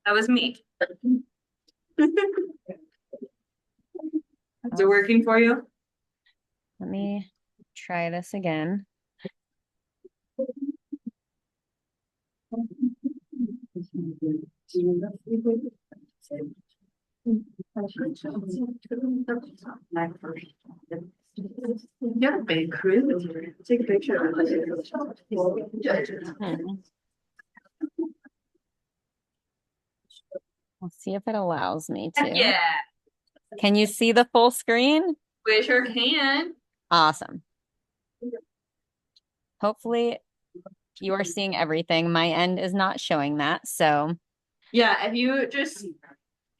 That was me. Is it working for you? Let me try this again. You got a big crew. Take a picture of it. Hmm. We'll see if it allows me Heck to. yeah. Can you see the full screen? We sure can. Awesome. Hopefully you are seeing everything. My end is not showing that. So Yeah, if you just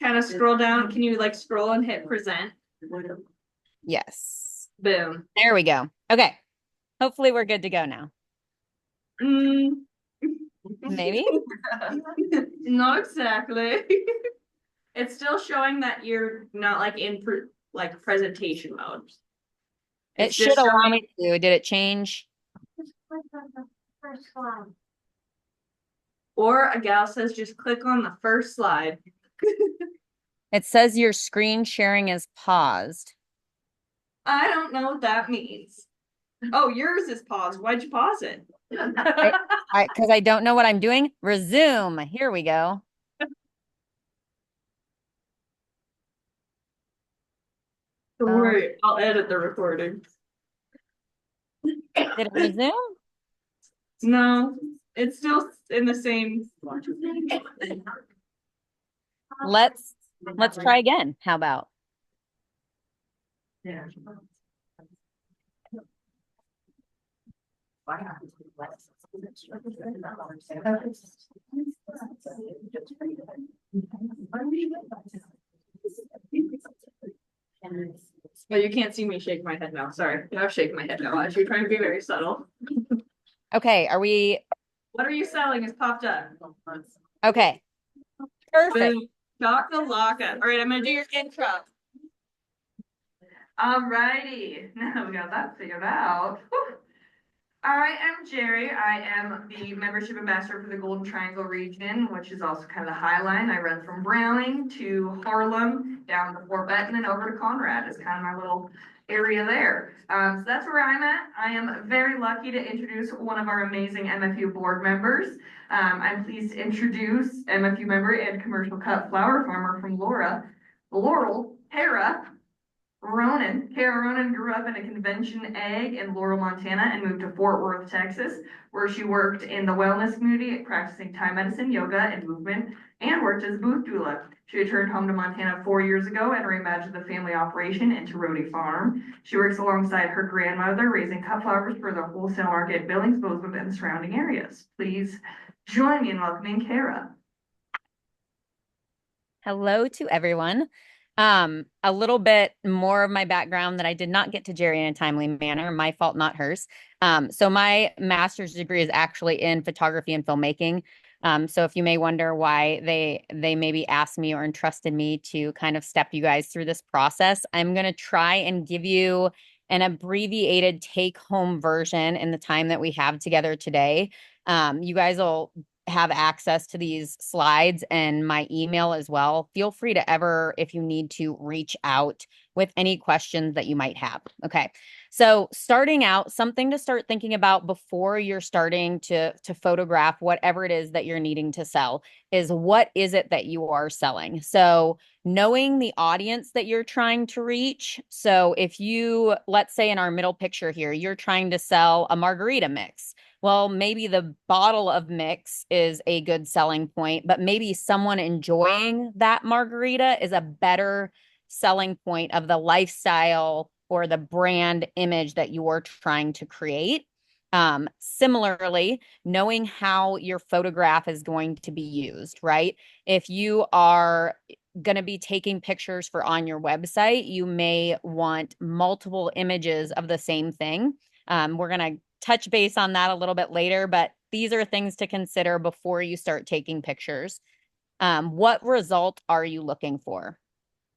kind of scroll down, can you like scroll and hit present? yes, Boom. there we go. Okay. Hopefully we're good to go now. Mm. Maybe. Not exactly. It's still showing that you're not like like presentation mode. It It's should just allow showing. me to. Did it change? Or a gal says just click on the first slide. It says your screen sharing is paused. I don't know what that means. Oh, yours is paused. Why'd you pause it? I, because I don't know what I'm doing. Resume. Here we go. Don't Oh, worry, I'll edit the recording. did it resume? No, it's still in the same. Let's let's try again. How about? Oh, you can't see me shake my head now. Sorry. I'm shaking my head now. Actually, trying to be very subtle. Okay, are we What are you selling? Is popped up. okay? Perfect. Boom. Got the lockup. All right, I'm gonna do your intro. All righty. Now we got that figured out. Whew. I am Jerry. I am the membership ambassador for the Golden Triangle region, which is also kind of the High Line. I run from Browning to Harlem, down to Fort Benton, and over to Conrad. Is kind of my little area there. So that's where I'm at. I am very lucky to introduce one of our amazing MFU board members. I'm pleased to introduce MFU member and commercial cut flower farmer from Laurel, Carah. Ronan. Carah Ronan grew up in a convention egg in Laurel, Montana, and moved to Fort Worth, Texas, where she worked in the wellness community, practicing Thai medicine, yoga, and movement, and worked as a booth doula. She returned home to Montana 4 years ago and reimagined the family operation into Rhodey Farm. She works alongside her grandmother, raising cut flowers for the wholesale market, Billings, Bozeman, and the surrounding areas. Please join me in welcoming Carah. Hello to everyone. A little bit more of my background that I did not get to Jerry in a timely manner. My fault, not hers. So my master's degree is actually in photography and filmmaking. So if you may wonder why they maybe asked me or entrusted me to kind of step you guys through this process, I'm going to try and give you an abbreviated take-home version in the time that we have together today. You guys will have access to these slides and my email as well. Feel free to ever, if you need to, reach out with any questions that you might have. Okay. So starting out, something to start thinking about before you're starting to photograph whatever it is that you're needing to sell is what is it that you are selling? So knowing the audience that you're trying to reach. So if you, let's say in our middle picture here, you're trying to sell a margarita mix. Well, maybe the bottle of mix is a good selling point, but maybe someone enjoying that margarita is a better selling point of the lifestyle or the brand image that you're trying to create. Similarly, knowing how your photograph is going to be used, right? If you are going to be taking pictures for on your website, you may want multiple images of the same thing. We're going to touch base on that a little bit later, but these are things to consider before you start taking pictures. What result are you looking for?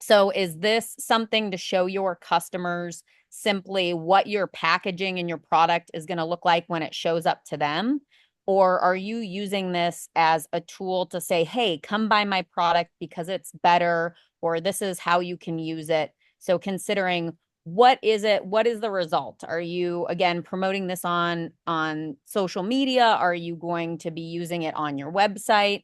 So, is this something to show your customers simply what your packaging and your product is going to look like when it shows up to them? Or are you using this as a tool to say, hey, come buy my product because it's better, or this is how you can use it? So considering what is it, what is the result? Are you again promoting this on social media? Are you going to be using it on your website?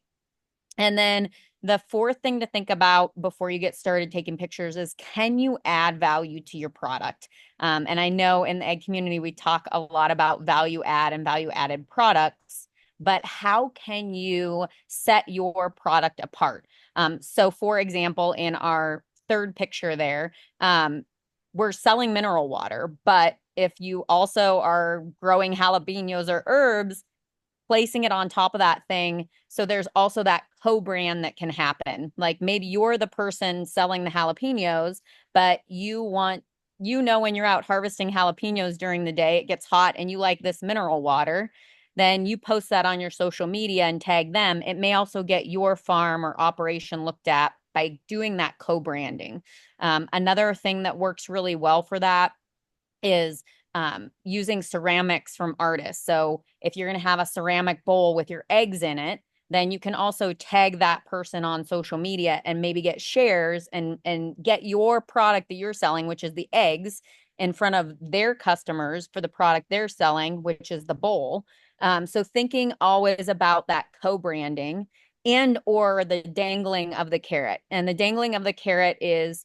And then the fourth thing to think about before you get started taking pictures is, can you add value to your product? And I know in the egg community, we talk a lot about value add and value added products, but how can you set your product apart? So for example, in our third picture there, we're selling mineral water, but if you also are growing jalapenos or herbs, placing it on top of that thing. So there's also that co-brand that can happen. Like maybe you're the person selling the jalapenos, but when you're out harvesting jalapenos during the day, it gets hot and you like this mineral water, then you post that on your social media and tag them. It may also get your farm or operation looked at by doing that co-branding. Another thing that works really well for that is using ceramics from artists. So if you're going to have a ceramic bowl with your eggs in it, then you can also tag that person on social media and maybe get shares and get your product that you're selling, which is the eggs, in front of their customers for the product they're selling, which is the bowl. So thinking always about that co-branding and or the dangling of the carrot. And the dangling of the carrot is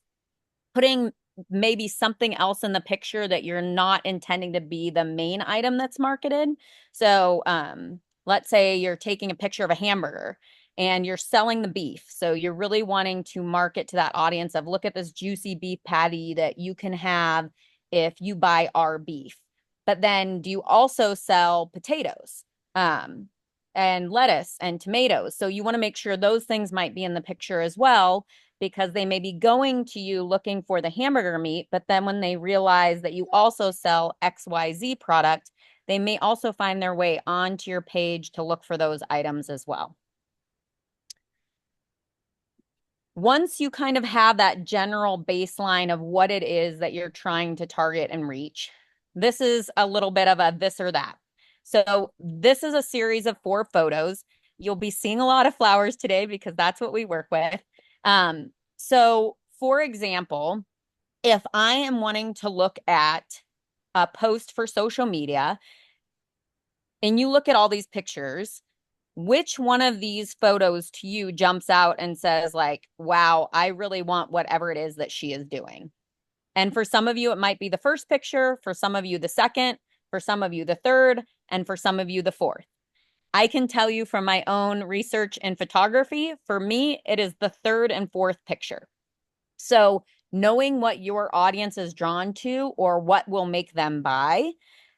putting maybe something else in the picture that you're not intending to be the main item that's marketed. So let's say you're taking a picture of a hamburger and you're selling the beef. So you're really wanting to market to that audience of, look at this juicy beef patty that you can have if you buy our beef. But then do you also sell potatoes? And lettuce and tomatoes. So you want to make sure those things might be in the picture as well, because they may be going to you looking for the hamburger meat, but then when they realize that you also sell XYZ product, they may also find their way onto your page to look for those items as well. Once you kind of have that general baseline of what it is that you're trying to target and reach, this is a little bit of a this or that. So this is a series of 4 photos. You'll be seeing a lot of flowers today because that's what we work with. So for example, if I am wanting to look at a post for social media and you look at all these pictures, which one of these photos to you jumps out and says like, wow, I really want whatever it is that she is doing? And for some of you, it might be the first picture, for some of you, the second, for some of you, the third, and for some of you, the fourth. I can tell you from my own research in photography, for me, it is the third and fourth picture. So knowing what your audience is drawn to or what will make them buy.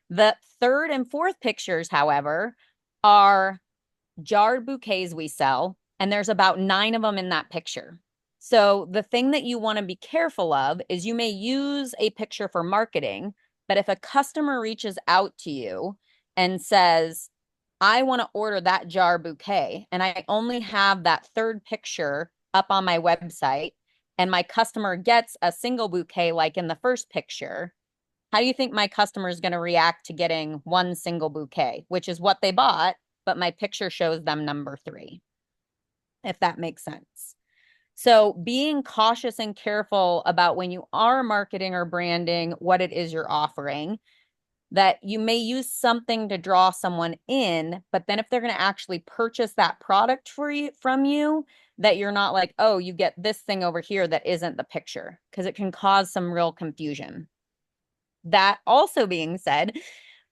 The third and fourth pictures, however, are jarred bouquets we sell, and there's about 9 of them in that picture. So the thing that you want to be careful of is you may use a picture for marketing, but if a customer reaches out to you and says, I want to order that jar bouquet, and I only have that third picture up on my website, and my customer gets a single bouquet like in the first picture, how do you think my customer is going to react to getting one single bouquet, which is what they bought, but my picture shows them number 3, if that makes sense? So being cautious and careful about when you are marketing or branding what it is you're offering, that you may use something to draw someone in, but then if they're going to actually purchase that product from you, that you're not like, oh, you get this thing over here that isn't the picture, because it can cause some real confusion. That also being said,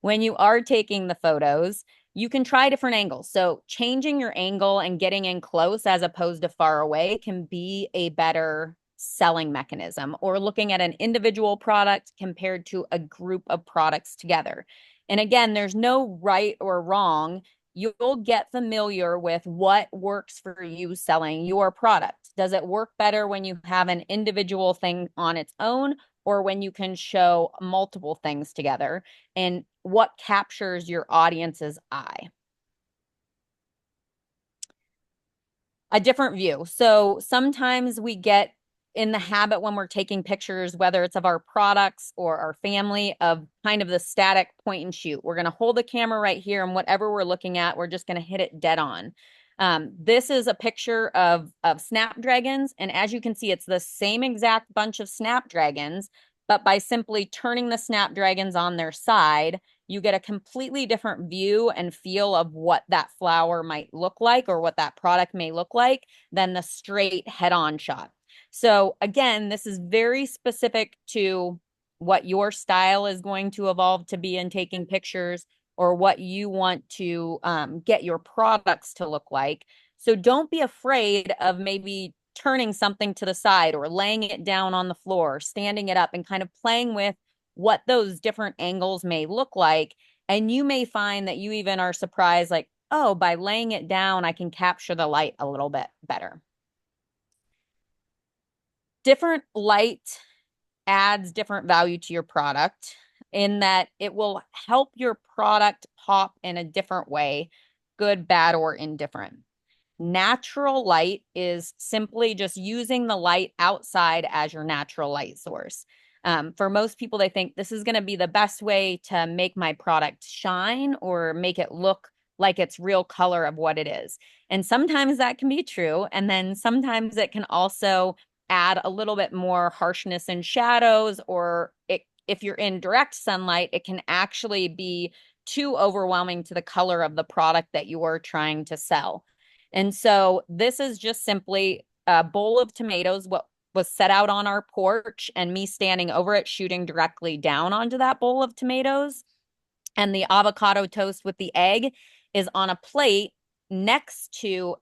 when you are taking the photos, you can try different angles. So changing your angle and getting in close as opposed to far away can be a better selling mechanism, or looking at an individual product compared to a group of products together. And again, there's no right or wrong. You'll get familiar with what works for you selling your product. Does it work better when you have an individual thing on its own, or when you can show multiple things together? And what captures your audience's eye? A different view. So sometimes we get in the habit when we're taking pictures, whether it's of our products or our family, of kind of the static point and shoot. We're going to hold the camera right here, and whatever we're looking at, we're just going to hit it dead on. This is a picture of snapdragons, and as you can see, it's the same exact bunch of snapdragons, but by simply turning the snapdragons on their side, you get a completely different view and feel of what that flower might look like or what that product may look like than the straight head-on shot. So again, this is very specific to what your style is going to evolve to be in taking pictures, or what you want to get your products to look like. So don't be afraid of maybe turning something to the side or laying it down on the floor, standing it up, and kind of playing with what those different angles may look like. And you may find that you even are surprised, like, oh, by laying it down, I can capture the light a little bit better. Different light adds different value to your product in that it will help your product pop in a different way, good, bad, or indifferent. Natural light is simply just using the light outside as your natural light source. For most people, they think this is going to be the best way to make my product shine or make it look like it's real color of what it is. And sometimes that can be true. And then sometimes it can also add a little bit more harshness and shadows, or if you're in direct sunlight, it can actually be too overwhelming to the color of the product that you are trying to sell. And so this is just simply a bowl of tomatoes, what was set out on our porch, and me standing over it, shooting directly down onto that bowl of tomatoes. And the avocado toast with the egg is on a plate next to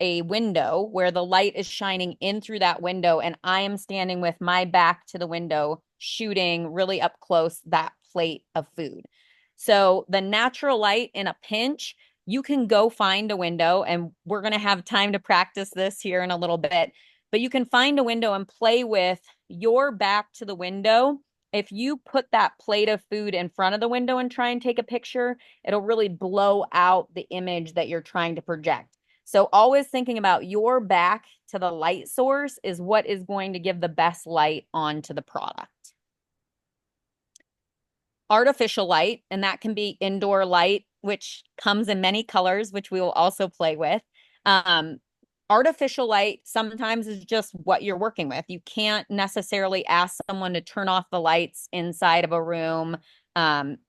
a window where the light is shining in through that window. And I am standing with my back to the window, shooting really up close that plate of food. So the natural light in a pinch, you can go find a window, and we're going to have time to practice this here in a little bit, but you can find a window and play with your back to the window. If you put that plate of food in front of the window and try and take a picture, it'll really blow out the image that you're trying to project. So always thinking about your back to the light source is what is going to give the best light onto the product. Artificial light, and that can be indoor light, which comes in many colors, which we will also play with. Artificial light sometimes is just what you're working with. You can't necessarily ask someone to turn off the lights inside of a room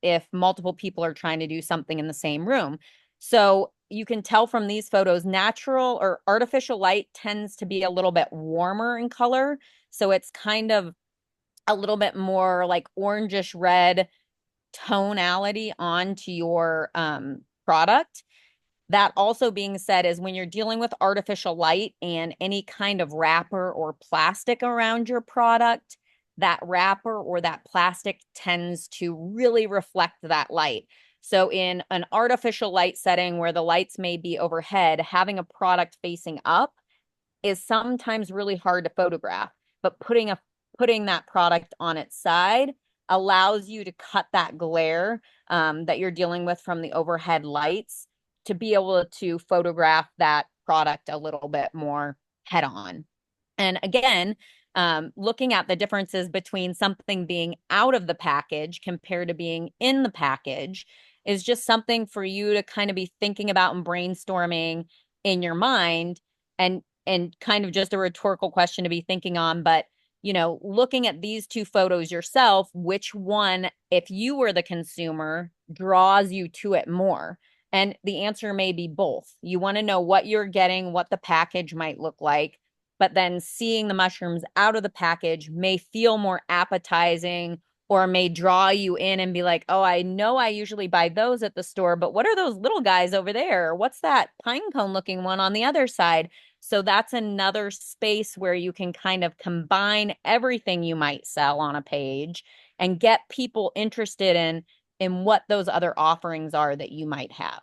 if multiple people are trying to do something in the same room. So you can tell from these photos, natural or artificial light tends to be a little bit warmer in color. So it's kind of a little bit more like orangish red tonality onto your product. That also being said, is when you're dealing with artificial light and any kind of wrapper or plastic around your product, that wrapper or that plastic tends to really reflect that light. So in an artificial light setting where the lights may be overhead, having a product facing up is sometimes really hard to photograph, but putting that product on its side allows you to cut that glare that you're dealing with from the overhead lights to be able to photograph that product a little bit more head on. And again, looking at the differences between something being out of the package compared to being in the package is just something for you to kind of be thinking about and brainstorming in your mind, and kind of just a rhetorical question to be thinking on. But looking at these two photos yourself, which one, if you were the consumer, draws you to it more? And the answer may be both. You want to know what you're getting, what the package might look like, but then seeing the mushrooms out of the package may feel more appetizing, or may draw you in and be like, oh, I know I usually buy those at the store, but what are those little guys over there? What's that pine cone looking one on the other side? So that's another space where you can kind of combine everything you might sell on a page and get people interested in what those other offerings are that you might have.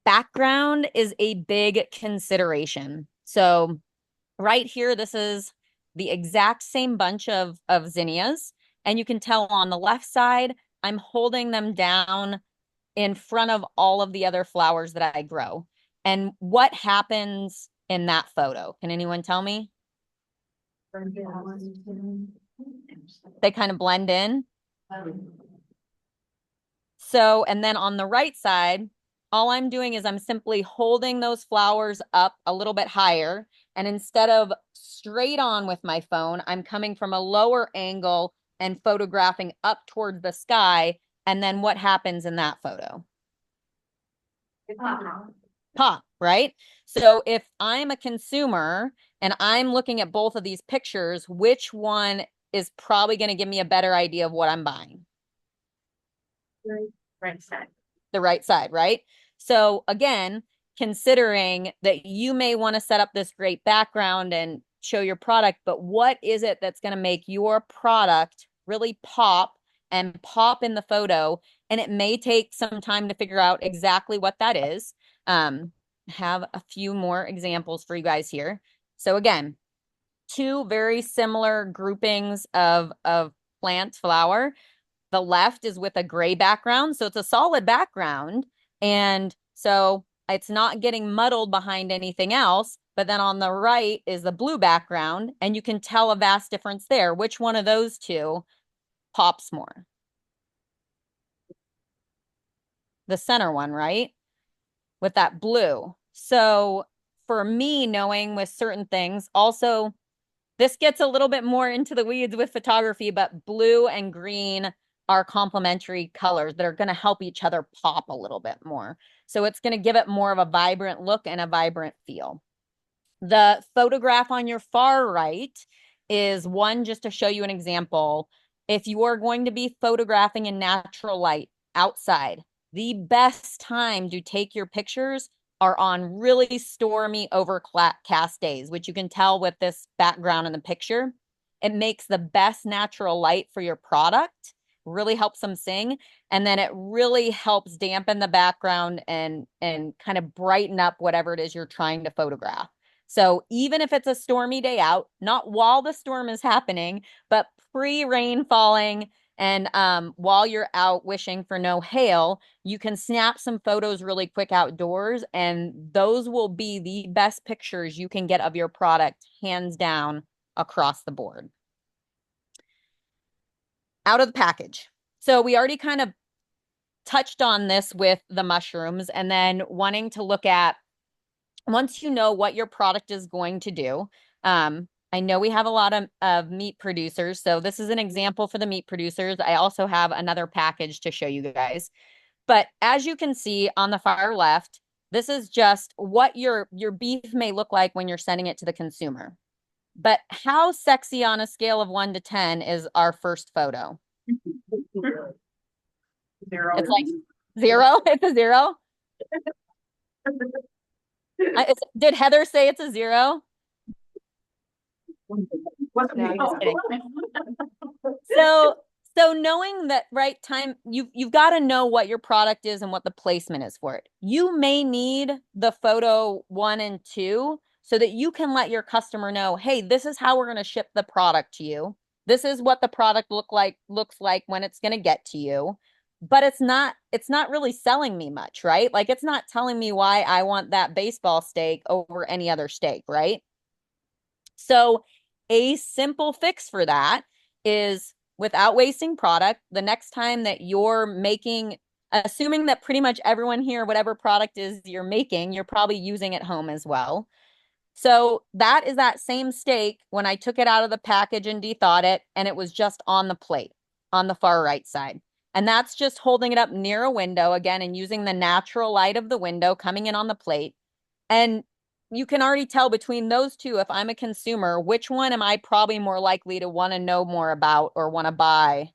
Background is a big consideration. So right here, this is the exact same bunch of zinnias. And you can tell on the left side, I'm holding them down in front of all of the other flowers that I grow. And what happens in that photo? Can anyone tell me? They kind of blend in. So, and then on the right side, all I'm doing is I'm simply holding those flowers up a little bit higher. And instead of straight on with my phone, I'm coming from a lower angle and photographing up towards the sky. And then what happens in that photo? Pop, right? So if I'm a consumer and I'm looking at both of these pictures, which one is probably going to give me a better idea of what I'm buying? Right side. The right side, right? So again, considering that you may want to set up this great background and show your product, but what is it that's going to make your product really pop and pop in the photo? And it may take some time to figure out exactly what that is. Have a few more examples for you guys here. So again, two very similar groupings of plant flower. The left is with a gray background, so it's a solid background. And so it's not getting muddled behind anything else. But then on the right is the blue background, and you can tell a vast difference there. Which one of those two pops more? The center one, right? With that blue. So for me, knowing with certain things, also, this gets a little bit more into the weeds with photography, but blue and green are complementary colors that are going to help each other pop a little bit more. So it's going to give it more of a vibrant look and a vibrant feel. The photograph on your far right is one just to show you an example. If you are going to be photographing in natural light outside, the best time to take your pictures are on really stormy, overcast days, which you can tell with this background in the picture. It makes the best natural light for your product, really helps them sing. And then it really helps dampen the background and kind of brighten up whatever it is you're trying to photograph. So even if it's a stormy day out, not while the storm is happening, but pre-rain falling, and while you're out wishing for no hail, you can snap some photos really quick outdoors, and those will be the best pictures you can get of your product, hands down, across the board. Out of the package. So we already kind of touched on this with the mushrooms, and then wanting to look at, once you know what your product is going to do, I know we have a lot of meat producers, so this is an example for the meat producers. I also have another package to show you guys. But as you can see on the far left, this is just what your beef may look like when you're sending it to the consumer. But how sexy on a scale of 1 to 10 is our first photo? Zero. It's like 0. It's a 0. Did Heather say it's a 0? No, I'm just kidding. So knowing that right time, you've got to know what your product is and what the placement is for it. You may need the photo 1 and 2 so that you can let your customer know, hey, this is how we're going to ship the product to you. This is what the product looks like when it's going to get to you. But it's not really selling me much, right? Like it's not telling me why I want that baseball steak over any other steak, right? So a simple fix for that is, without wasting product, the next time that you're making, assuming that pretty much everyone here, whatever product is you're making, you're probably using at home as well. So that is that same steak when I took it out of the package and de-thawed it, and it was just on the plate on the far right side. And that's just holding it up near a window again and using the natural light of the window coming in on the plate. And you can already tell between those two, if I'm a consumer, which one am I probably more likely to want to know more about or want to buy?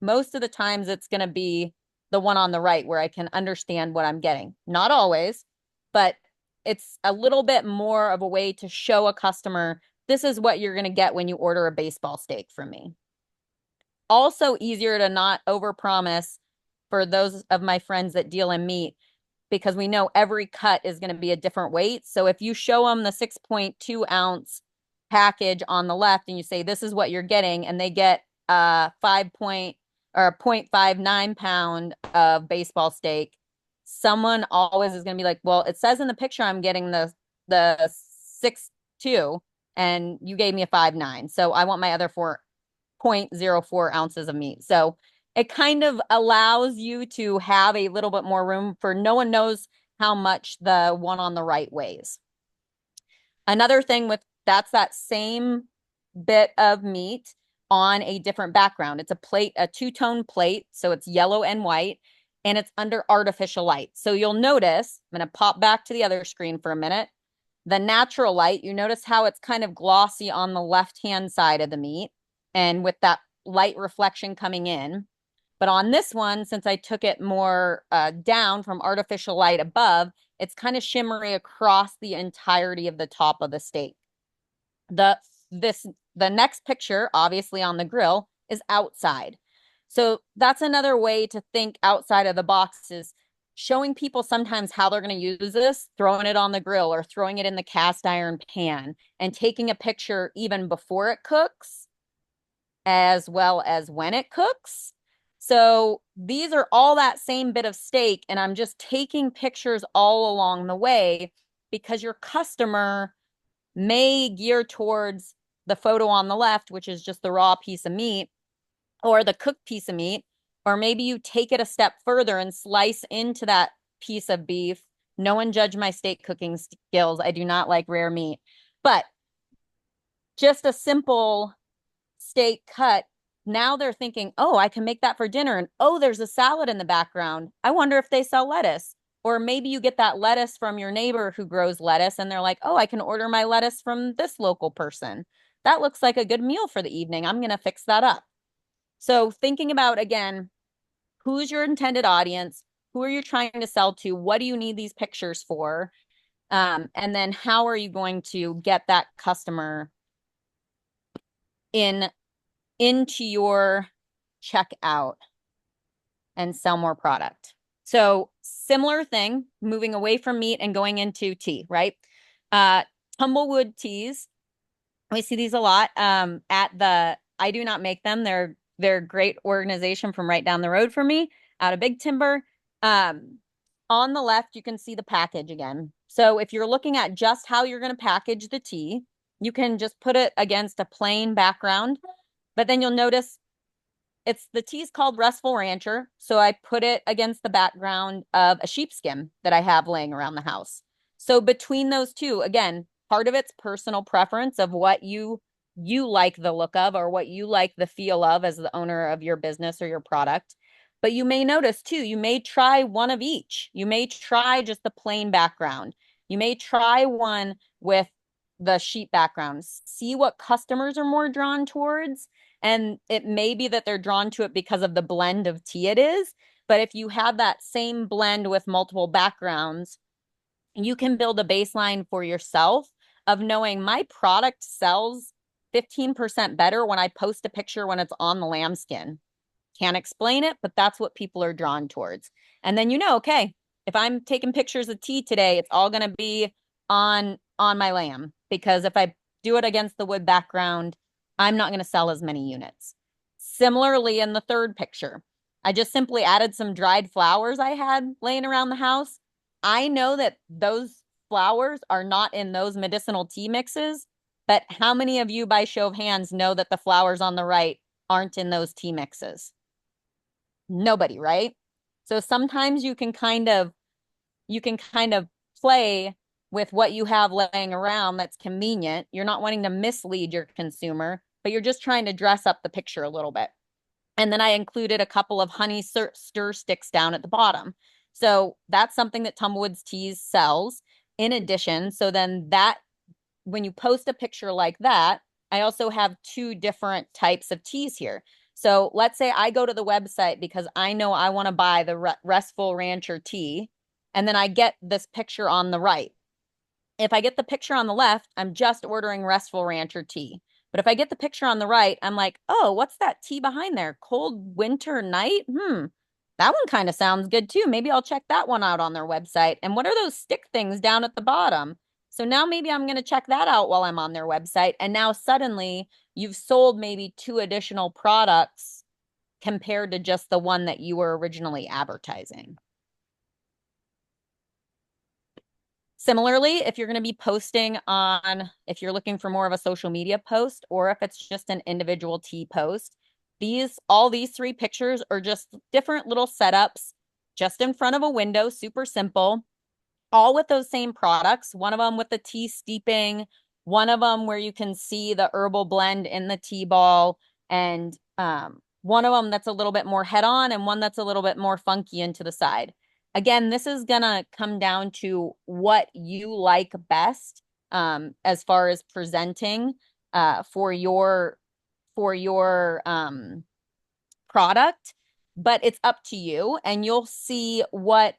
Most of the times it's going to be the one on the right where I can understand what I'm getting. Not always, but it's a little bit more of a way to show a customer this is what you're going to get when you order a baseball steak from me. Also easier to not overpromise for those of my friends that deal in meat, because we know every cut is going to be a different weight. So if you show them the 6.2 ounce package on the left and you say, this is what you're getting, and they get 0.59 pound of baseball steak, someone always is going to be like, well, it says in the picture I'm getting the 6.2 and you gave me a 5.9. So I want my other 4.04 ounces of meat. So it kind of allows you to have a little bit more room for no one knows how much the one on the right weighs. Another thing with that's that same bit of meat on a different background. It's a plate, a two-tone plate, so it's yellow and white, and it's under artificial light. So you'll notice, I'm going to pop back to the other screen for a minute. The natural light, you notice how it's kind of glossy on the left-hand side of the meat, and with that light reflection coming in. But on this one, since I took it more down from artificial light above, it's kind of shimmery across the entirety of the top of the steak. The next picture, obviously on the grill, is outside. So that's another way to think outside of the box, is showing people sometimes how they're going to use this, throwing it on the grill or throwing it in the cast iron pan and taking a picture even before it cooks as well as when it cooks. So these are all that same bit of steak, and I'm just taking pictures all along the way because your customer may gear towards the photo on the left, which is just the raw piece of meat, or the cooked piece of meat, or maybe you take it a step further and slice into that piece of beef. No one judge my steak cooking skills. I do not like rare meat, but just a simple steak cut. Now they're thinking, oh, I can make that for dinner. And oh, there's a salad in the background. I wonder if they sell lettuce. Or maybe you get that lettuce from your neighbor who grows lettuce and they're like, oh, I can order my lettuce from this local person. That looks like a good meal for the evening. I'm going to fix that up. So thinking about, again, who's your intended audience? Who are you trying to sell to? What do you need these pictures for? And then how are you going to get that customer into your checkout and sell more product? So similar thing, moving away from meat and going into tea, right? Tumblewood teas. We see these a lot I do not make them. They're a great organization from right down the road from me out of Big Timber. On the left, you can see the package again. So if you're looking at just how you're going to package the tea, you can just put it against a plain background, but then you'll notice the tea's called Restful Rancher. So I put it against the background of a sheepskin that I have laying around the house. So between those two, again, part of it's personal preference of what you like the look of or what you like the feel of as the owner of your business or your product. But you may notice too, you may try one of each. You may try just the plain background. You may try one with the sheep background. See what customers are more drawn towards. And it may be that they're drawn to it because of the blend of tea it is. But if you have that same blend with multiple backgrounds, you can build a baseline for yourself of knowing my product sells 15% better when I post a picture when it's on the lambskin. Can't explain it, but that's what people are drawn towards. And then okay, if I'm taking pictures of tea today, it's all going to be on my lamb, because if I do it against the wood background, I'm not going to sell as many units. Similarly, in the third picture, I just simply added some dried flowers I had laying around the house. I know that those flowers are not in those medicinal tea mixes, but how many of you, by show of hands, know that the flowers on the right aren't in those tea mixes? Nobody, right? So sometimes you can kind of play with what you have laying around that's convenient. You're not wanting to mislead your consumer, but you're just trying to dress up the picture a little bit. And then I included a couple of honey stir sticks down at the bottom. So that's something that Tumblewood's Teas sells in addition. So then when you post a picture like that, I also have two different types of teas here. So let's say I go to the website because I know I want to buy the Restful Rancher tea, and then I get this picture on the right. If I get the picture on the left, I'm just ordering Restful Rancher tea. But if I get the picture on the right, I'm like, oh, what's that tea behind there? Cold Winter Night? That one kind of sounds good too. Maybe I'll check that one out on their website. And what are those stick things down at the bottom? So now maybe I'm going to check that out while I'm on their website. And now suddenly you've sold maybe 2 additional products compared to just the one that you were originally advertising. Similarly, if you're going to be posting on, if you're looking for more of a social media post, or if it's just an individual tea post, all these three pictures are just different little setups just in front of a window, super simple, all with those same products. One of them with the tea steeping, one of them where you can see the herbal blend in the tea ball, and one of them that's a little bit more head on and one that's a little bit more funky into the side. Again, this is gonna come down to what you like best as far as presenting for your product, but it's up to you, and you'll see what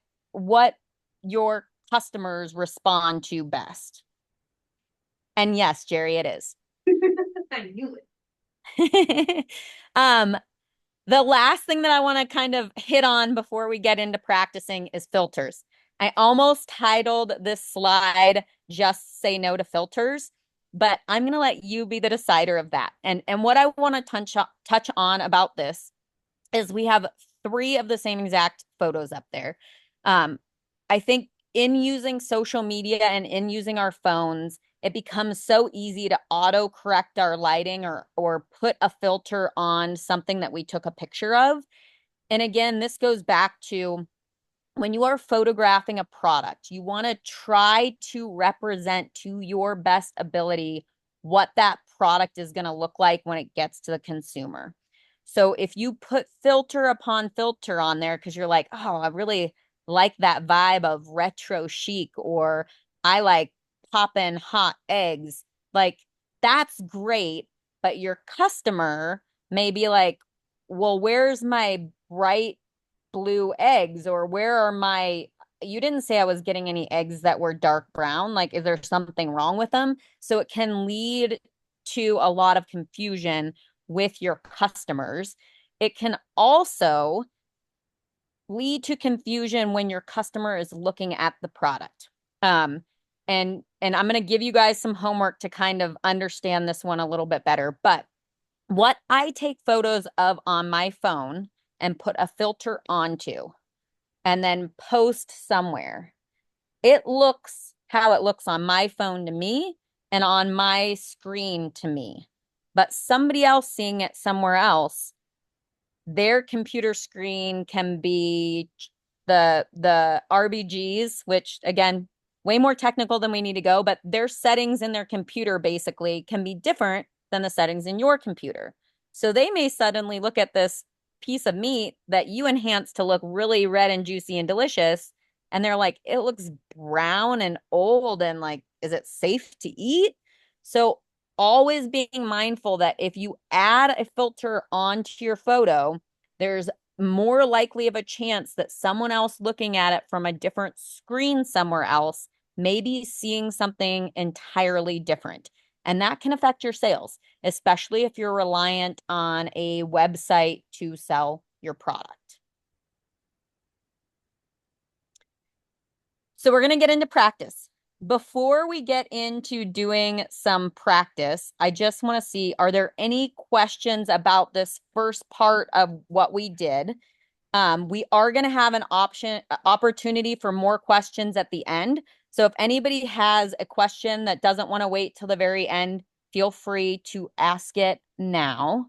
your customers respond to best. And yes, Jerry, it is. I knew it. um, the last thing that I want to kind of hit on before we get into practicing is filters. I almost titled this slide "Just Say No to Filters," but I'm going to let you be the decider of that. And what I want to touch on about this is we have three of the same exact photos up there. I think in using social media and in using our phones, it becomes so easy to auto correct our lighting or put a filter on something that we took a picture of. And again, this goes back to when you are photographing a product, you want to try to represent to your best ability what that product is going to look like when it gets to the consumer. So if you put filter upon filter on there because you're like, oh, I really like that vibe of retro chic, or I like poppin' hot eggs, like that's great. But your customer may be like, well, where's my bright blue eggs, or where are my, you didn't say I was getting any eggs that were dark brown, like is there something wrong with them? So it can lead to a lot of confusion with your customers. It can also lead to confusion when your customer is looking at the product. And I'm going to give you guys some homework to kind of understand this one a little bit better. But what I take photos of on my phone and put a filter onto and then post somewhere, it looks how it looks on my phone to me and on my screen to me. But somebody else seeing it somewhere else, their computer screen can be the RBGs, which again, way more technical than we need to go, but their settings in their computer basically can be different than the settings in your computer. So they may suddenly look at this piece of meat that you enhanced to look really red and juicy and delicious, and they're like, it looks brown and old, and like, is it safe to eat? So always being mindful that if you add a filter onto your photo, there's more likely of a chance that someone else looking at it from a different screen somewhere else may be seeing something entirely different. And that can affect your sales, especially if you're reliant on a website to sell your product. So we're going to get into practice. Before we get into doing some practice, I just want to see, are there any questions about this first part of what we did? We are going to have an opportunity for more questions at the end. So if anybody has a question that doesn't want to wait till the very end, feel free to ask it now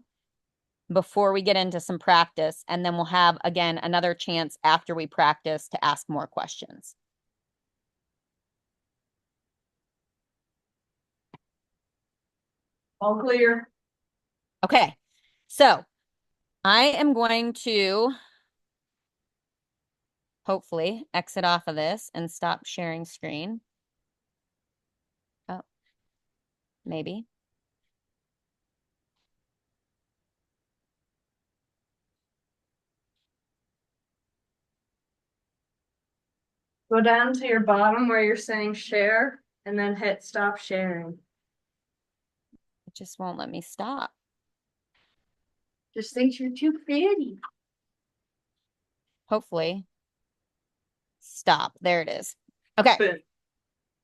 before we get into some practice. And then we'll have, again, another chance after we practice to ask more questions. All clear. Okay, so I am going to hopefully exit off of this and stop sharing screen. Oh, maybe. Go down to your bottom where you're saying share and then hit stop sharing. It just won't let me stop. Just thinks you're too pretty. Hopefully. Stop. There it is. Okay. Boom.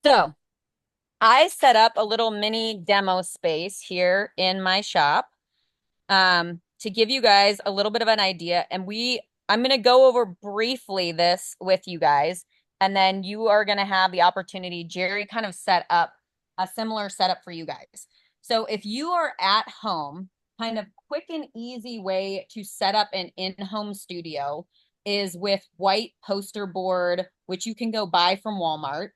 So I set up a little mini demo space here in my shop to give you guys a little bit of an idea. And I'm going to go over briefly this with you guys. And then you are going to have the opportunity, Jerry kind of set up a similar setup for you guys. So if you are at home, kind of quick and easy way to set up an in-home studio is with white poster board, which you can go buy from Walmart.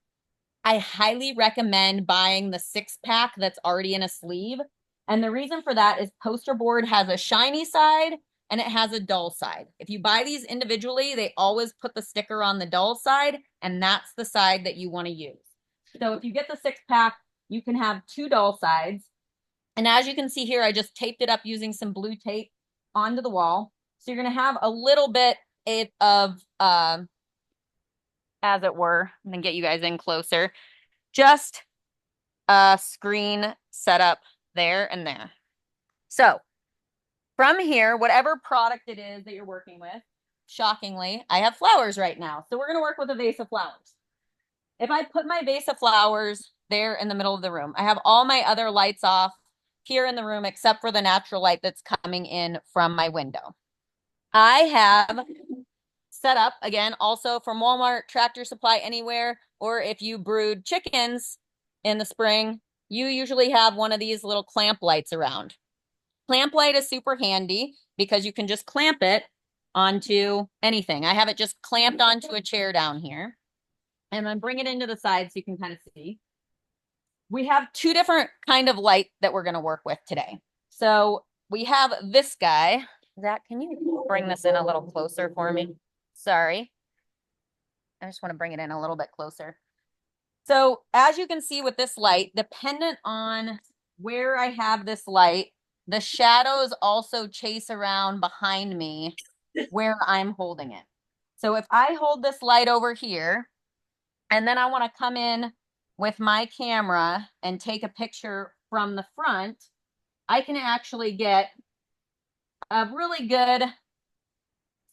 I highly recommend buying the 6-pack that's already in a sleeve. And the reason for that is poster board has a shiny side and it has a dull side. If you buy these individually, they always put the sticker on the dull side, and that's the side that you want to use. So if you get the 6-pack, you can have 2 dull sides. And as you can see here, I just taped it up using some blue tape onto the wall. So you're going to have a little bit of, as it were, and then get you guys in closer, just a screen setup there and there. So from here, whatever product it is that you're working with, shockingly, I have flowers right now. So we're going to work with a vase of flowers. If I put my vase of flowers there in the middle of the room, I have all my other lights off here in the room except for the natural light that's coming in from my window. I have set up, again, also from Walmart, Tractor Supply, anywhere, or if you brood chickens in the spring, you usually have one of these little clamp lights around. Clamp light is super handy because you can just clamp it onto anything. I have it just clamped onto a chair down here. And then bring it into the side so you can kind of see. We have 2 different kind of light that we're going to work with today. So we have this guy. Zach, can you bring this in a little closer for me? Sorry. I just want to bring it in a little bit closer. So as you can see with this light, dependent on where I have this light, the shadows also chase around behind me where I'm holding it. So if I hold this light over here, and then I want to come in with my camera and take a picture from the front, I can actually get a really good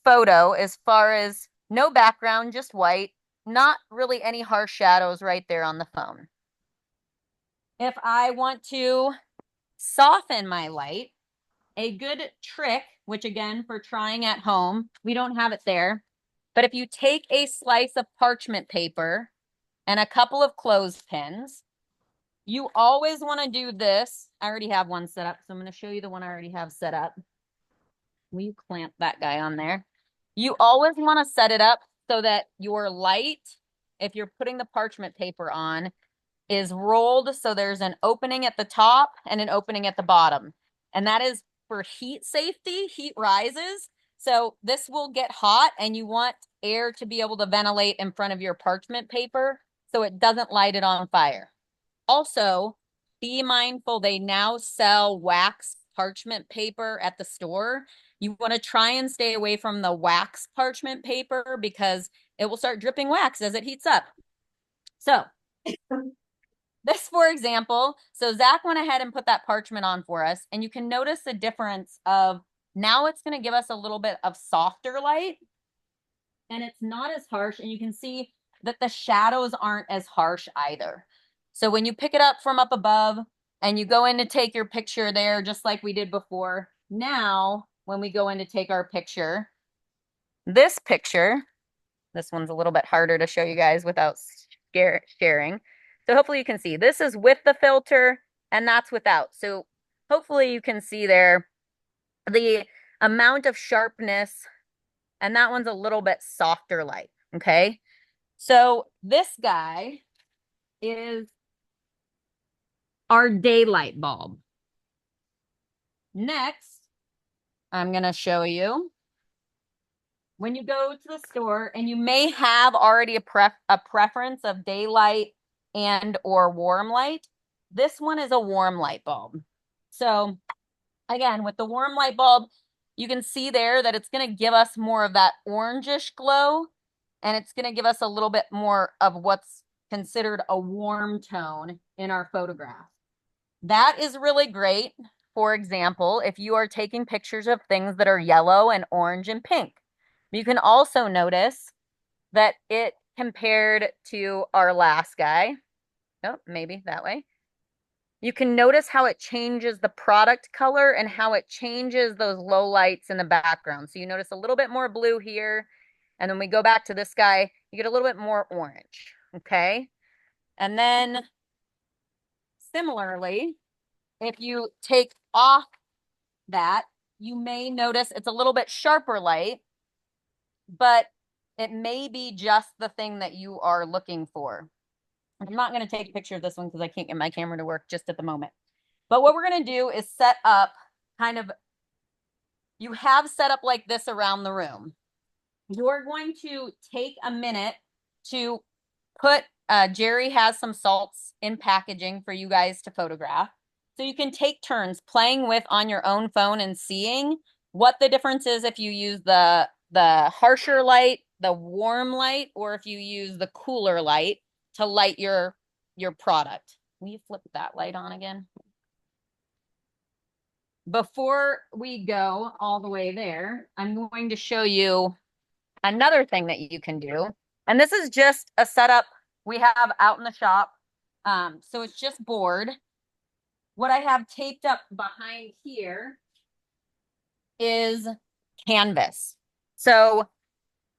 photo as far as no background, just white, not really any harsh shadows right there on the phone. If I want to soften my light, a good trick, which again, for trying at home, we don't have it there, but if you take a slice of parchment paper and a couple of clothespins, you always want to do this. I already have one set up, so I'm going to show you the one I already have set up. Will you clamp that guy on there? You always want to set it up so that your light, if you're putting the parchment paper on, is rolled so there's an opening at the top and an opening at the bottom. And that is for heat safety. Heat rises. So this will get hot and you want air to be able to ventilate in front of your parchment paper so it doesn't light it on fire. Also, be mindful, they now sell wax parchment paper at the store. You want to try and stay away from the wax parchment paper because it will start dripping wax as it heats up. So this, for example, so Zach went ahead and put that parchment on for us, and you can notice the difference of now it's going to give us a little bit of softer light, and it's not as harsh, and you can see that the shadows aren't as harsh either. So when you pick it up from up above and you go in to take your picture there, just like we did before, now when we go in to take our picture, this picture, this one's a little bit harder to show you guys without sharing. So hopefully you can see this is with the filter and that's without. So hopefully you can see there the amount of sharpness, and that one's a little bit softer light. Okay. So this guy is our daylight bulb. Next, I'm going to show you when you go to the store, and you may have already a preference of daylight and or warm light. This one is a warm light bulb. So again, with the warm light bulb, you can see there that it's going to give us more of that orangish glow, and it's going to give us a little bit more of what's considered a warm tone in our photograph. That is really great. For example, if you are taking pictures of things that are yellow and orange and pink. You can also notice that it compared to our last guy. Oh, maybe that way. You can notice how it changes the product color and how it changes those low lights in the background. So you notice a little bit more blue here. And then we go back to this guy. you get a little bit more orange, okay? And then similarly, if you take off that, you may notice it's a little bit sharper light, but it may be just the thing that you are looking for. I'm not going to take a picture of this one because I can't get my camera to work just at the moment. But what we're going to do is set up kind of, you have set up like this around the room. You're going to take a minute to put, Jerry has some salts in packaging for you guys to photograph. So you can take turns playing with on your own phone and seeing what the difference is if you use the harsher light, the warm light, or if you use the cooler light to light your product. Will you flip that light on again? Before we go all the way there, I'm going to show you another thing that you can do. And this is just a setup we have out in the shop. So it's just board. What I have taped up behind here is canvas. So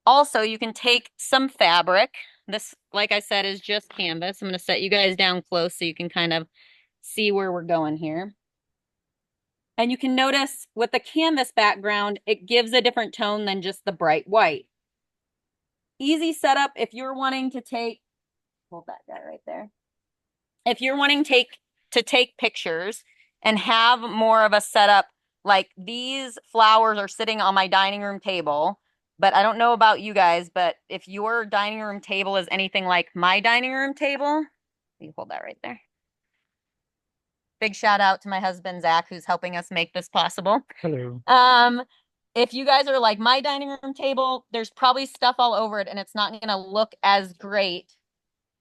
also you can take some fabric. This, like I said, is just canvas. I'm going to set you guys down close so you can kind of see where we're going here. And you can notice with the canvas background, it gives a different tone than just the bright white. Easy setup if you're wanting to take, hold that guy right there. If you're wanting to take pictures and have more of a setup, like these flowers are sitting on my dining room table, but I don't know about you guys, but if your dining room table is anything like my dining room table, you hold that right there. Big shout out to my husband, Zach, who's helping us make this possible. Hello. If you guys are like my dining room table, there's probably stuff all over it and it's not going to look as great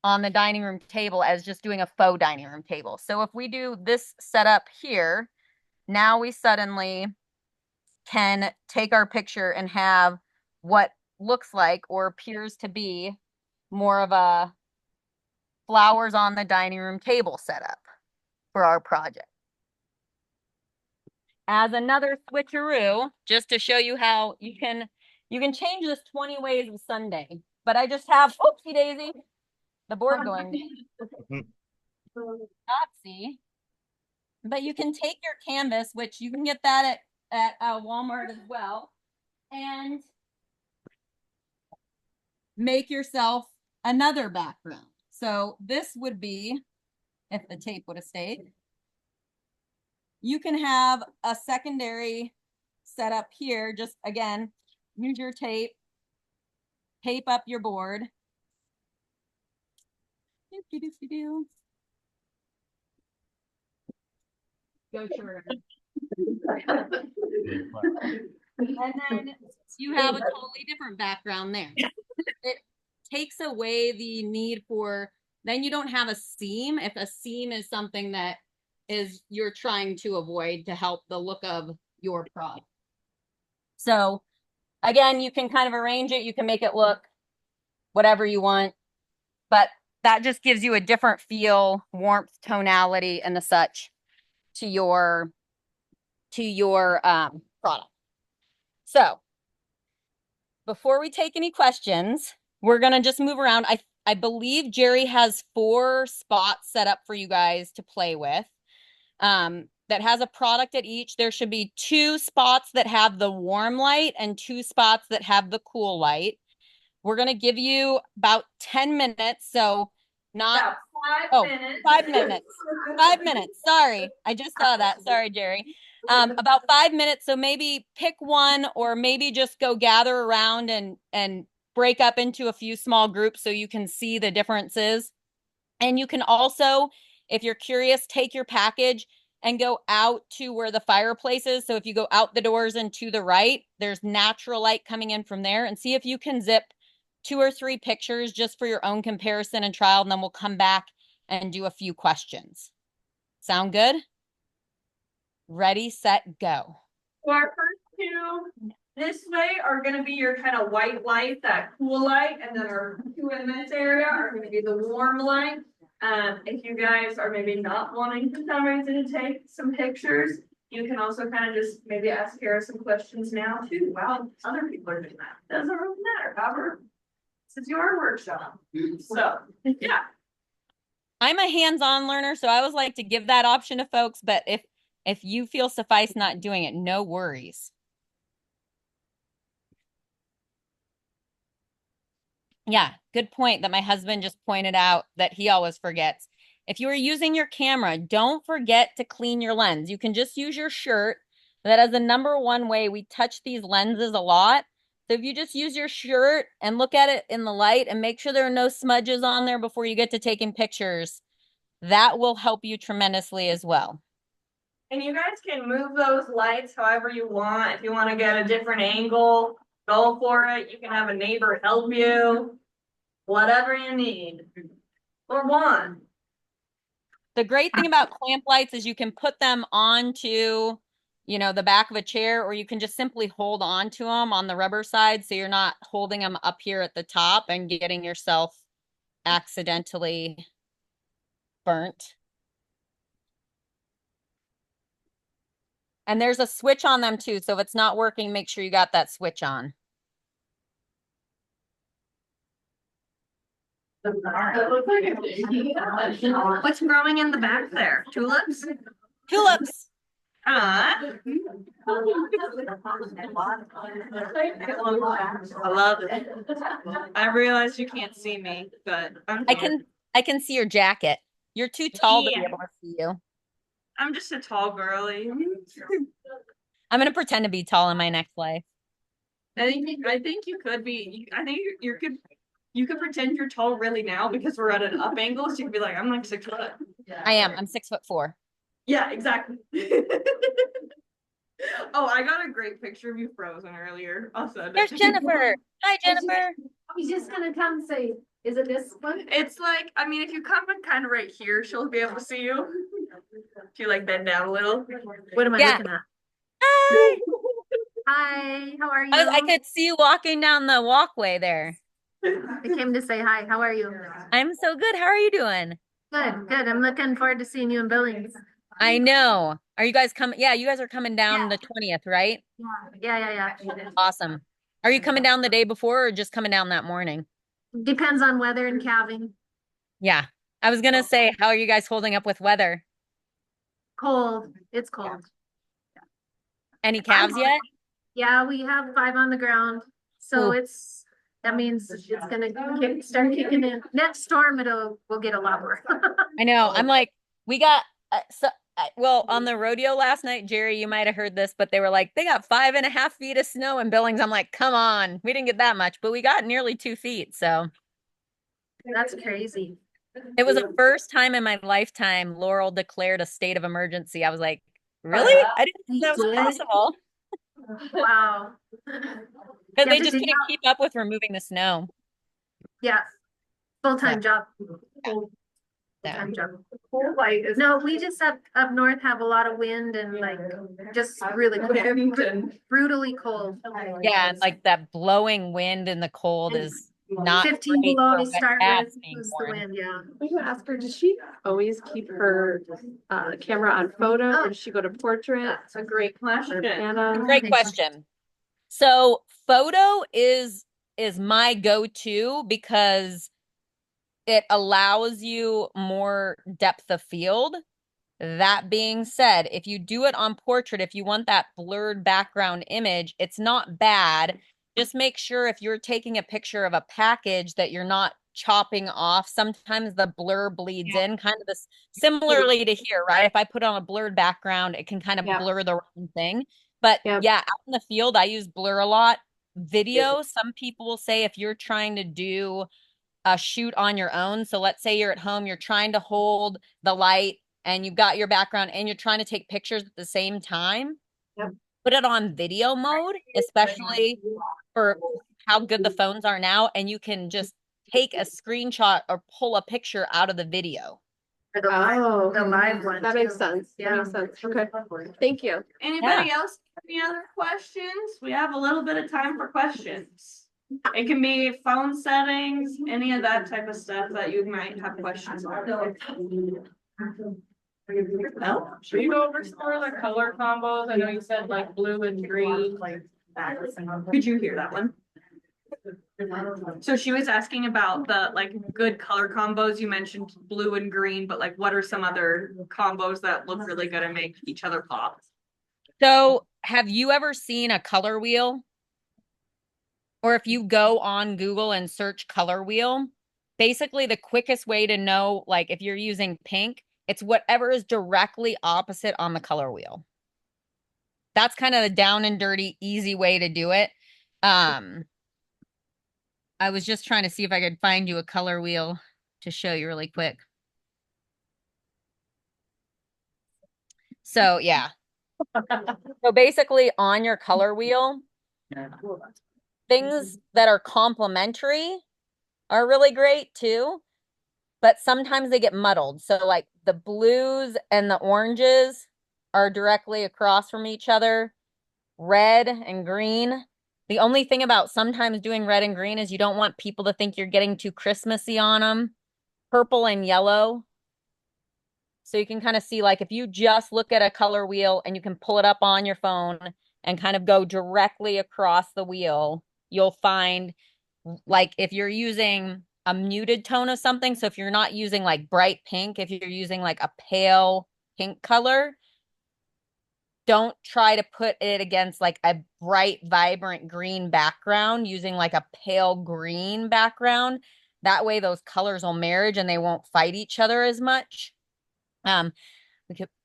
on the dining room table as just doing a faux dining room table. So if we do this setup here, now we suddenly can take our picture and have what looks like or appears to be more of a flowers on the dining room table setup for our project. As another switcheroo, just to show you how you can change this 20 ways of Sunday. But I just have, oopsie daisy, the board going. Oopsie. But you can take your canvas, which you can get that at Walmart as well, and make yourself another background. So this would be, if the tape would have stayed, you can have a secondary setup here. Just again, use your tape up your board. Go short. And then you have a totally different background there. It takes away the need for, then you don't have a seam. If a seam is something that is you're trying to avoid to help the look of your product. So again, you can kind of arrange it. You can make it look whatever you want, but that just gives you a different feel, warmth, tonality, and the such to your product. So before we take any questions, we're going to just move around. I believe Jerry has 4 spots set up for you guys to play with. That has a product at each. There should be 2 spots that have the warm light and 2 spots that have the cool light. We're going to give you about 10 minutes. So not, about 5 minutes. 5 minutes. 5 minutes. Sorry. I just saw that. Sorry, Jerry. About 5 minutes. So maybe pick one or maybe just go gather around and break up into a few small groups so you can see the differences. And you can also, if you're curious, take your package and go out to where the fireplace is. So if you go out the doors and to the right, there's natural light coming in from there, and see if you can zip 2 or 3 pictures just for your own comparison and trial. And then we'll come back and do a few questions. Sound good? Ready, set, go. So our first 2 this way are going to be your kind of white light, that cool light, and then our 2 in this area are going to be the warm light. If you guys are maybe not wanting for some reason to take some pictures, you can also kind of just maybe ask Carah some questions now too while other people are doing that. Doesn't really matter, however. is your workshop. So, yeah. I'm a hands-on learner, so I always like to give that option to folks, but if you feel suffice not doing it, no worries. Yeah, good point that my husband just pointed out that he always forgets. If you are using your camera, don't forget to clean your lens. You can just use your shirt. That is the number one way we touch these lenses a lot. So if you just use your shirt and look at it in the light and make sure there are no smudges on there before you get to taking pictures, that will help you tremendously as well. And you guys can move those lights however you want. If you want to get a different angle, go for it. You can have a neighbor help you. Whatever you need. Or want. The great thing about clamp lights is you can put them onto, the back of a chair, or you can just simply hold on to them on the rubber side so you're not holding them up here at the top and getting yourself accidentally burnt. And there's a switch on them too, so if it's not working, make sure you got that switch on. What's growing in the back there? Tulips? Tulips. I love it. I realize you can't see me, but I can see your jacket. You're too tall to be able to see you. I'm just a tall girly. I'm gonna pretend to be tall in my next life. I think you could be. I think you could pretend you're tall really now because we're at an up angle, so you could be like, I'm like 6 foot. I am. I'm 6'4". Yeah, exactly. Oh, I got a great picture of you frozen earlier. I'll send it. There's Jennifer. Hi, Jennifer. He's just gonna come say, is it this one? It's like, I mean, if you come in kind of right here, she'll be able to see you. If you like bend down a little. What am I looking at? Hi. Hi, how are you? I could see you walking down the walkway there. I came to say hi. How are you? I'm so good. How are you doing? Good, good. I'm looking forward to seeing you in Billings. I know. Are you guys coming? Yeah, you guys are coming down the 20th, right? Yeah. Awesome. Are you coming down the day before or just coming down that morning? Depends on weather and calving. Yeah. I was gonna say, how are you guys holding up with weather? Cold. It's cold. Any calves yet? Yeah, we have 5 on the ground. So Ooh. that means it's gonna start kicking in. Next storm, we'll get a lot more. I know. I'm like, we got well, on the rodeo last night, Jerry, you might have heard this, but they were like, they got 5.5 feet of snow in Billings. I'm like, come on, we didn't get that much, but we got nearly 2 feet. So That's crazy. it was the first time in my lifetime Laurel declared a state of emergency. I was like, really? I didn't think that was possible. Wow. Because they just couldn't keep up with removing the snow. Yeah. Full-time job. Yeah. No, we just up north have a lot of wind and like just really brutally cold. Yeah, and like that blowing wind and the cold is not 15 great below for to start cats with. being Who's the born. wind? Yeah. We can ask her, does she always keep her camera on photo or does she go to portrait? That's a great question. Anna? Great question. So photo is my go-to because it allows you more depth of field. That being said, if you do it on portrait, if you want that blurred background image, it's not bad. Just make sure if you're taking a picture of a package that you're not chopping off. Sometimes the blur bleeds in, kind of this similarly to here, right? If I put on a blurred background, it can kind of blur the wrong thing. But yeah, out in the field, I use blur a lot. Video, some people will say if you're trying to do a shoot on your own. So let's say you're at home, you're trying to hold the light and you've got your background and you're trying to take pictures at the same time. Put it on video mode, especially for how good the phones are now. And you can just take a screenshot or pull a picture out of the video. The live one. That makes sense. Yeah. That makes sense. Okay. Thank you. Anybody else have any other questions? We have a little bit of time for questions. It can be phone settings, any of that type of stuff that you might have questions on. No? Should we go over some more of the color combos? I know you said like blue and green. Could you hear that one? So she was asking about the like good color combos. You mentioned blue and green, but like what are some other combos that look really good and make each other pop? So have you ever seen a color wheel? Or if you go on Google and search color wheel, basically the quickest way to know, like if you're using pink, it's whatever is directly opposite on the color wheel. That's kind of the down and dirty, easy way to do it. Um, I was just trying to see if I could find you a color wheel to show you really quick. So yeah. So basically on your color wheel, things that are complementary are really great too, but sometimes they get muddled. So like the blues and the oranges are directly across from each other, red and green. The only thing about sometimes doing red and green is you don't want people to think you're getting too Christmassy on them. Purple and yellow. So you can kind of see, like, if you just look at a color wheel and you can pull it up on your phone and kind of go directly across the wheel, you'll find, like, if you're using a muted tone of something, so if you're not using like bright pink, if you're using like a pale pink color, don't try to put it against like a bright, vibrant green background using like a pale green background. That way those colors will marriage and they won't fight each other as much. Um,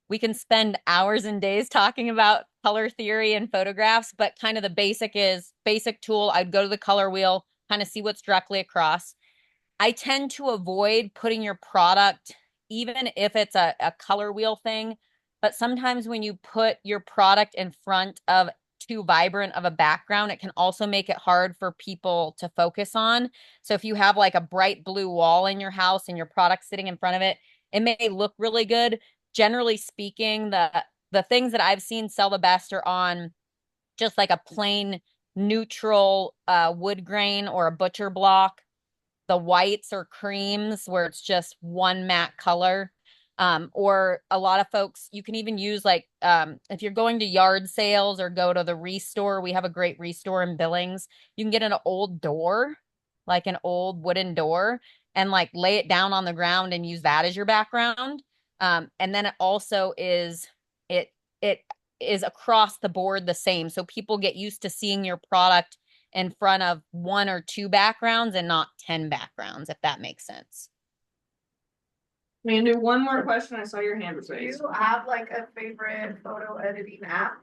we can spend hours and days talking about color theory and photographs, but kind of the basic tool. I'd go to the color wheel, kind of see what's directly across. I tend to avoid putting your product, even if it's a color wheel thing, but sometimes when you put your product in front of too vibrant of a background, it can also make it hard for people to focus on. So if you have like a bright blue wall in your house and your product sitting in front of it, it may look really good. Generally speaking, the things that I've seen sell the best are on just like a plain neutral wood grain or a butcher block, the whites or creams where it's just one matte color. Or a lot of folks, you can even use like if you're going to yard sales or go to the Restore, we have a great Restore in Billings. You can get an old door, like an old wooden door, and like lay it down on the ground and use that as your background. And then it also it is across the board the same. So people get used to seeing your product in front of one or two backgrounds and not 10 backgrounds, if that makes sense. We can do one more question. I saw your hand was Do raised. you have like a favorite photo editing app?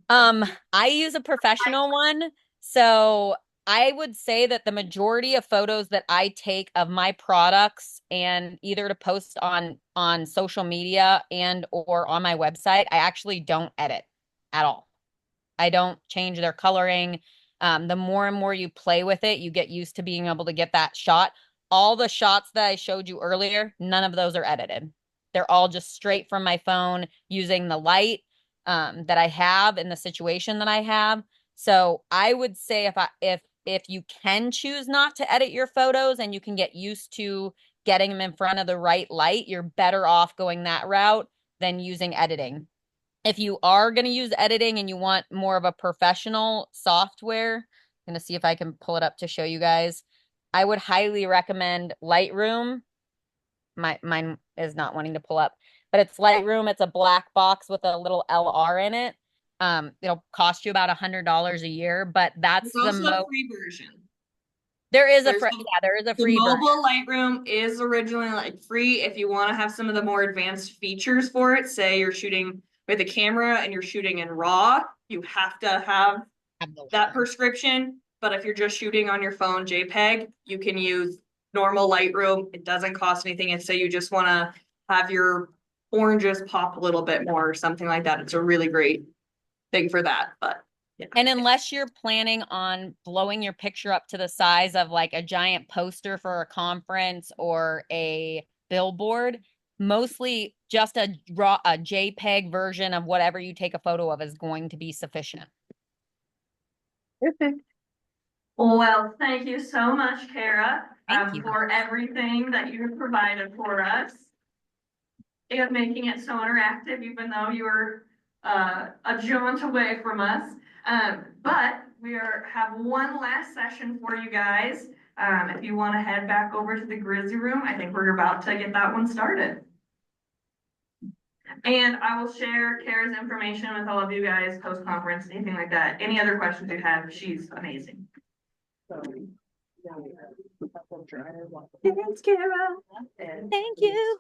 I use a professional one, so I would say that the majority of photos that I take of my products and either to post on social media and or on my website, I actually don't edit at all. I don't change their coloring. The more and more you play with it, you get used to being able to get that shot. All the shots that I showed you earlier, none of those are edited. They're all just straight from my phone using the light that I have in the situation that I have. So I would say if you can choose not to edit your photos and you can get used to getting them in front of the right light, you're better off going that route than using editing. If you are going to use editing and you want more of a professional software, I'm going to see if I can pull it up to show you guys. I would highly recommend Lightroom. Mine is not wanting to pull up, but it's Lightroom. It's a black box with a little LR in it. It'll cost you about $100 a year, but that's There's the also a most. free version. There is There's there is a The free version. mobile Lightroom is originally like free if you want to have some of the more advanced features for it. Say you're shooting with a camera and you're shooting in RAW, you have to have that prescription. But if you're just shooting on your phone JPEG, you can use normal Lightroom. It doesn't cost anything. And say you just want to have your oranges pop a little bit more or something like that. It's a really great thing for that. But yeah. And unless you're planning on blowing your picture up to the size of like a giant poster for a conference or a billboard, mostly just a JPEG version of whatever you take a photo of is going to be sufficient. Perfect. Well, thank you so much, Carah, Thank you. for everything that you have provided for us. And making it so interactive, even though you were a jaunt away from us. But have one last session for you guys. If you want to head back over to the Grizzly Room, I think we're about to get that one started. And I will share Carah's information with all of you guys post-conference, anything like that. Any other questions you have, she's amazing. Thanks, Carah. Thank you.